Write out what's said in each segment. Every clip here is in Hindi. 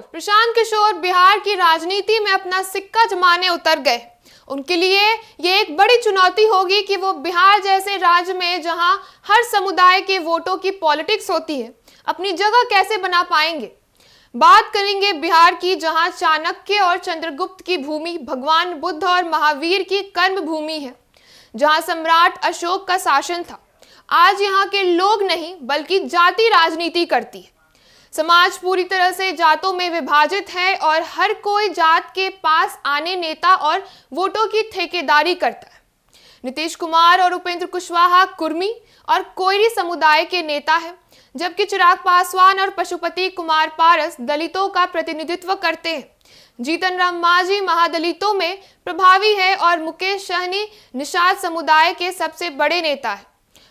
प्रशांत किशोर बिहार की राजनीति में अपना सिक्का जमाने उतर गए। उनके लिए ये एक बड़ी चुनौती होगी कि वो बिहार जैसे राज्य में जहां हर समुदाय के वोटों की पॉलिटिक्स होती है, अपनी जगह कैसे बना पाएंगे। बात करेंगे बिहार की, जहां चाणक्य और चंद्रगुप्त की भूमि, भगवान बुद्ध और महावीर की कर्म भूमि है, जहां सम्राट अशोक का शासन था। आज यहाँ के लोग नहीं बल्कि जाति राजनीति करती है। समाज पूरी तरह से जातों में विभाजित है और हर कोई जात के पास आने नेता और वोटों की ठेकेदारी करता है। नीतीश कुमार और उपेंद्र कुशवाहा कुर्मी और कोयरी समुदाय के नेता हैं, जबकि चिराग पासवान और पशुपति कुमार पारस दलितों का प्रतिनिधित्व करते हैं। जीतन राम मांझी महादलितों में प्रभावी है और मुकेश सहनी निषाद समुदाय के सबसे बड़े नेता है।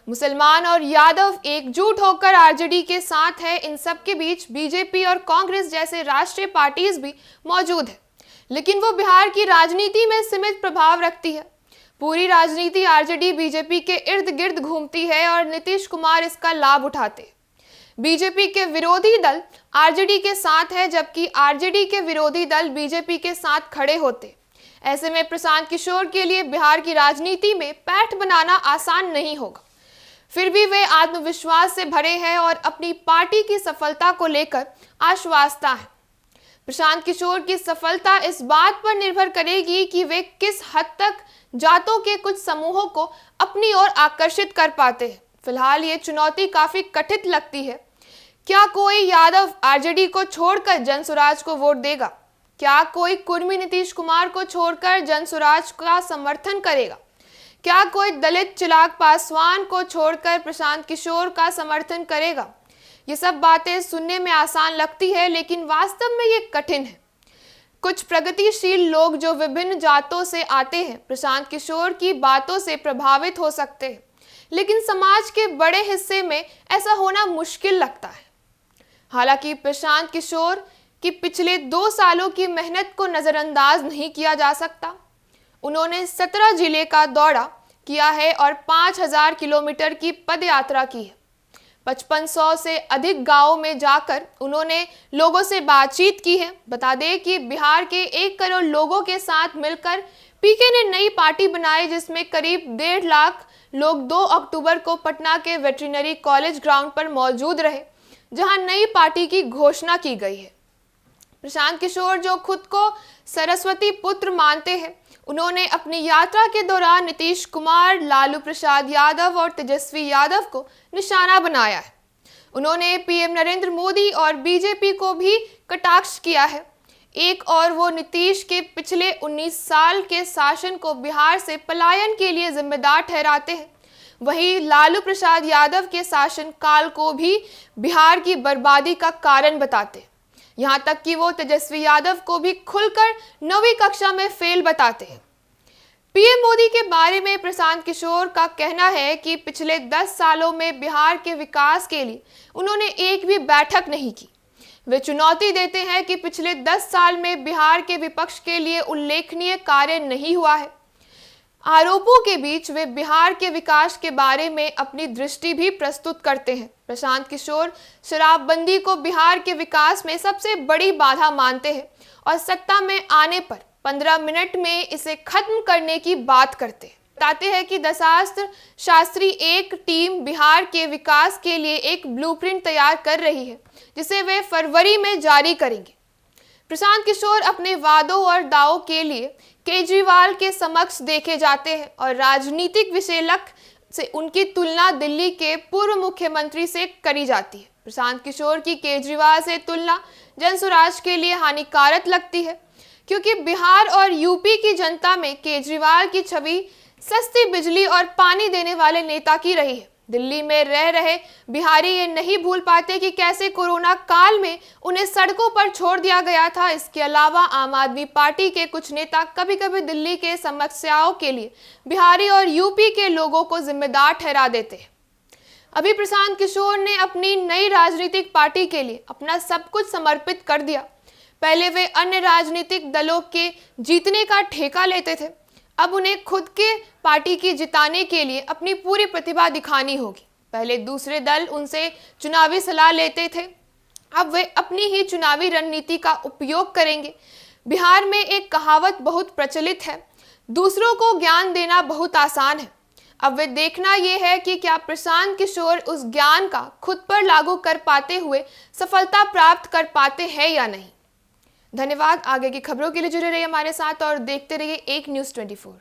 मुसलमान और यादव एकजुट होकर आरजेडी के साथ है। इन सब के बीच बीजेपी और कांग्रेस जैसे राष्ट्रीय पार्टीज भी मौजूद है, लेकिन वो बिहार की राजनीति में सीमित प्रभाव रखती है। पूरी राजनीति आरजेडी बीजेपी के इर्द गिर्द घूमती है और नीतीश कुमार इसका लाभ उठाते हैं। बीजेपी के विरोधी दल आरजेडी के साथ है, जबकि आरजेडी के विरोधी दल बीजेपी के साथ खड़े होते। ऐसे में प्रशांत किशोर के लिए बिहार की राजनीति में पैठ बनाना आसान नहीं होगा। फिर भी वे आत्मविश्वास से भरे हैं और अपनी पार्टी की सफलता को लेकर आश्वस्त हैं। प्रशांत किशोर की सफलता इस बात पर निर्भर करेगी कि वे किस हद तक जातों के कुछ समूहों को अपनी ओर आकर्षित कर पाते हैं। फिलहाल ये चुनौती काफी कठिन लगती है। क्या कोई यादव आरजेडी को छोड़कर जनसुराज को वोट देगा? क्या कोई कुर्मी नीतीश कुमार को छोड़कर जनसुराज का समर्थन करेगा? क्या कोई दलित चिराग पासवान को छोड़कर प्रशांत किशोर का समर्थन करेगा? ये सब बातें सुनने में आसान लगती है, लेकिन वास्तव में ये कठिन है। कुछ प्रगतिशील लोग जो विभिन्न जातों से आते हैं प्रशांत किशोर की बातों से प्रभावित हो सकते हैं, लेकिन समाज के बड़े हिस्से में ऐसा होना मुश्किल लगता है। हालांकि प्रशांत किशोर की पिछले 2 सालों की मेहनत को नजरअंदाज नहीं किया जा सकता। उन्होंने 17 जिले का दौरा किया है और 5000 किलोमीटर की पद यात्रा की है। 5500 से अधिक गांवों में जाकर उन्होंने लोगों से बातचीत की है। बता दें कि बिहार के 1 करोड़ लोगों के साथ मिलकर पीके ने नई पार्टी बनाई, जिसमें करीब 1.5 लाख लोग 2 अक्टूबर को पटना के वेटरिनरी कॉलेज ग्राउंड पर मौजूद रहे, जहां नई पार्टी की घोषणा की गई है। प्रशांत किशोर, जो खुद को सरस्वती पुत्र मानते हैं, उन्होंने अपनी यात्रा के दौरान नीतीश कुमार, लालू प्रसाद यादव और तेजस्वी यादव को निशाना बनाया है। उन्होंने पीएम नरेंद्र मोदी और बीजेपी को भी कटाक्ष किया है। एक और वो नीतीश के पिछले 19 साल के शासन को बिहार से पलायन के लिए जिम्मेदार ठहराते हैं। वहीं लालू प्रसाद यादव के शासनकाल को भी बिहार की बर्बादी का कारण बताते हैं। यहाँ तक कि वो तेजस्वी यादव को भी खुलकर 9वीं कक्षा में फेल बताते हैं। पीएम मोदी के बारे में प्रशांत किशोर का कहना है कि पिछले 10 सालों में बिहार के विकास के लिए उन्होंने एक भी बैठक नहीं की। वे चुनौती देते हैं कि पिछले 10 साल में बिहार के विपक्ष के लिए उल्लेखनीय कार्य नहीं हुआ है। आरोपों के बीच वे बिहार के विकास के बारे में अपनी दृष्टि भी प्रस्तुत करते हैं। प्रशांत किशोर शराबबंदी को बिहार के विकास में सबसे बड़ी बाधा मानते हैं और सत्ता में आने पर 15 मिनट में इसे खत्म करने की बात करते हैं। बताते हैं कि दशास्त्र शास्त्री एक टीम बिहार के विकास के लिए एक ब्लूप्रिंट तैयार कर रही है, जिसे वे फरवरी में जारी करेंगे। प्रशांत किशोर अपने वादों और दावों के लिए केजरीवाल के समक्ष देखे जाते हैं और राजनीतिक विश्लेषक से उनकी तुलना दिल्ली के पूर्व मुख्यमंत्री से करी जाती है। प्रशांत किशोर की केजरीवाल से तुलना जनसुराज के लिए हानिकारक लगती है, क्योंकि बिहार और यूपी की जनता में केजरीवाल की छवि सस्ती बिजली और पानी देने वाले नेता की रही है। दिल्ली में रह रहे बिहारी ये नहीं भूल पाते कि कैसे कोरोना काल में उन्हें सड़कों पर छोड़ दिया गया था। इसके अलावा आम आदमी पार्टी के कुछ नेता कभी कभी दिल्ली के समस्याओं के लिए बिहारी और यूपी के लोगों को जिम्मेदार ठहरा देते हैं। अभी प्रशांत किशोर ने अपनी नई राजनीतिक पार्टी के लिए अपना सब कुछ समर्पित कर दिया। पहले वे अन्य राजनीतिक दलों के जीतने का ठेका लेते थे, अब उन्हें खुद के पार्टी की जिताने के लिए अपनी पूरी प्रतिभा दिखानी होगी। पहले दूसरे दल उनसे चुनावी सलाह लेते थे, अब वे अपनी ही चुनावी रणनीति का उपयोग करेंगे। बिहार में एक कहावत बहुत प्रचलित है, दूसरों को ज्ञान देना बहुत आसान है। अब वे देखना यह है कि क्या प्रशांत किशोर उस ज्ञान का खुद पर लागू कर पाते हुए सफलता प्राप्त कर पाते हैं या नहीं। धन्यवाद। आगे की खबरों के लिए जुड़े रहिए हमारे साथ और देखते रहिए एक न्यूज़ 24।